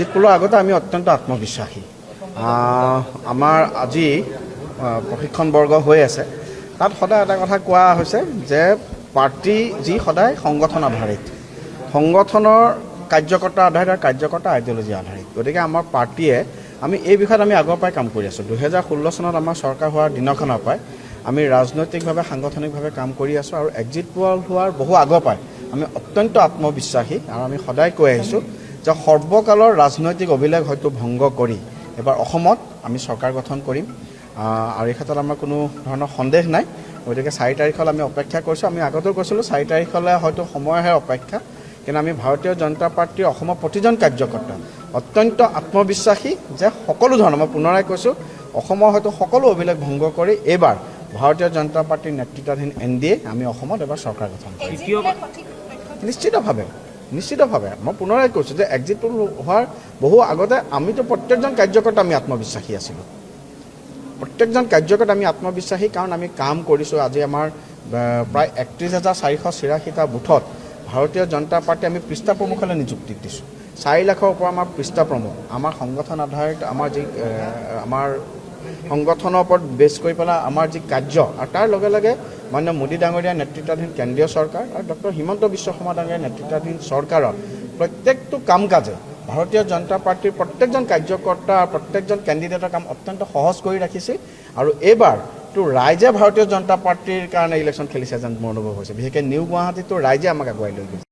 Exit পোলৰ আগতে আমি অত্যন্ত আত্মবিশ্বাসী। আমাৰ আজি প্ৰশিক্ষণবৰ্গ হৈ আছে, তাত সদায় এটা কথা কোৱা হৈছে যে পাৰ্টি যি সদায় সংগঠন আধাৰিত, সংগঠনৰ কাৰ্যকৰ্তা আধাৰিত আৰু কাৰ্যকৰ্তা আইডিঅলজি আধাৰিত। গতিকে আমাৰ পাৰ্টিয়ে আমি এই বিষয়ত আমি আগৰ পৰাই কাম কৰি আছোঁ। 2016 চনত আমাৰ চৰকাৰ হোৱাৰ দিনাখনৰ পৰাই আমি ৰাজনৈতিকভাৱে সাংগঠনিকভাৱে কাম কৰি আছোঁ আৰু এক্সিট পোল হোৱাৰ বহু আগৰ পৰাই আমি অত্যন্ত আত্মবিশ্বাসী আৰু আমি সদায় কৈ আহিছোঁ যে সৰ্বকালৰ ৰাজনৈতিক অভিলেখ হয়তো ভংগ কৰি এবাৰ অসমত আমি চৰকাৰ গঠন কৰিম আৰু এই ক্ষেত্ৰত আমাৰ কোনো ধৰণৰ সন্দেহ নাই। গতিকে 4 তাৰিখলৈ আমি অপেক্ষা কৰিছোঁ। আমি আগতেও কৈছিলোঁ 4 তাৰিখলৈ হয়তো সময়হে অপেক্ষা, কিন্তু আমি ভাৰতীয় জনতা পাৰ্টীৰ অসমৰ প্ৰতিজন কাৰ্যকৰ্তা অত্যন্ত আত্মবিশ্বাসী যে সকলো ধৰণৰ, মই পুনৰাই কৈছোঁ, অসমৰ হয়তো সকলো অভিলেখ ভংগ কৰি এইবাৰ ভাৰতীয় জনতা পাৰ্টীৰ নেতৃত্বাধীন NDA আমি অসমত এবাৰ চৰকাৰ গঠন কৰিম। নিশ্চিতভাৱে মই পুনৰাই কৈছোঁ যে এক্সিট পোল হোৱাৰ বহু আগতে আমিতো প্ৰত্যেকজন কাৰ্যকৰ্তা আমি আত্মবিশ্বাসী আছিলোঁ। প্ৰত্যেকজন কাৰ্যকৰ্তা আমি আত্মবিশ্বাসী, কাৰণ আমি কাম কৰিছোঁ। আজি আমাৰ প্ৰায় 31,484টা বুথত ভাৰতীয় জনতা পাৰ্টী আমি পৃষ্ঠা প্ৰমুখলৈ নিযুক্তি দিছোঁ। 4 লাখৰ ওপৰত আমাৰ পৃষ্ঠা প্ৰমুখ, আমাৰ সংগঠন আধাৰিত আমাৰ যি আমাৰ সংগঠনৰ ওপৰত বেছ কৰি পেলাই আমাৰ যি কাৰ্য, আৰু তাৰ লগে লগে মাননীয় মোদী ডাঙৰীয়াৰ নেতৃত্বাধীন কেন্দ্ৰীয় চৰকাৰ আৰু ডক্টৰ হিমন্ত বিশ্ব শৰ্মা ডাঙৰীয়াৰ নেতৃত্বাধীন চৰকাৰৰ প্ৰত্যেকটো কাম কাজে ভাৰতীয় জনতা পাৰ্টীৰ প্ৰত্যেকজন কাৰ্যকৰ্তা আৰু প্ৰত্যেকজন কেণ্ডিডেটৰ কাম অত্যন্ত সহজ কৰি ৰাখিছে। আৰু এইবাৰতো ৰাইজে ভাৰতীয় জনতা পাৰ্টীৰ কাৰণে ইলেকশ্যন খেলিছে যেন মোৰ অনুভৱ হৈছে। বিশেষকৈ নিউ গুৱাহাটীতো ৰাইজে আমাক আগুৱাই লৈ গৈছে।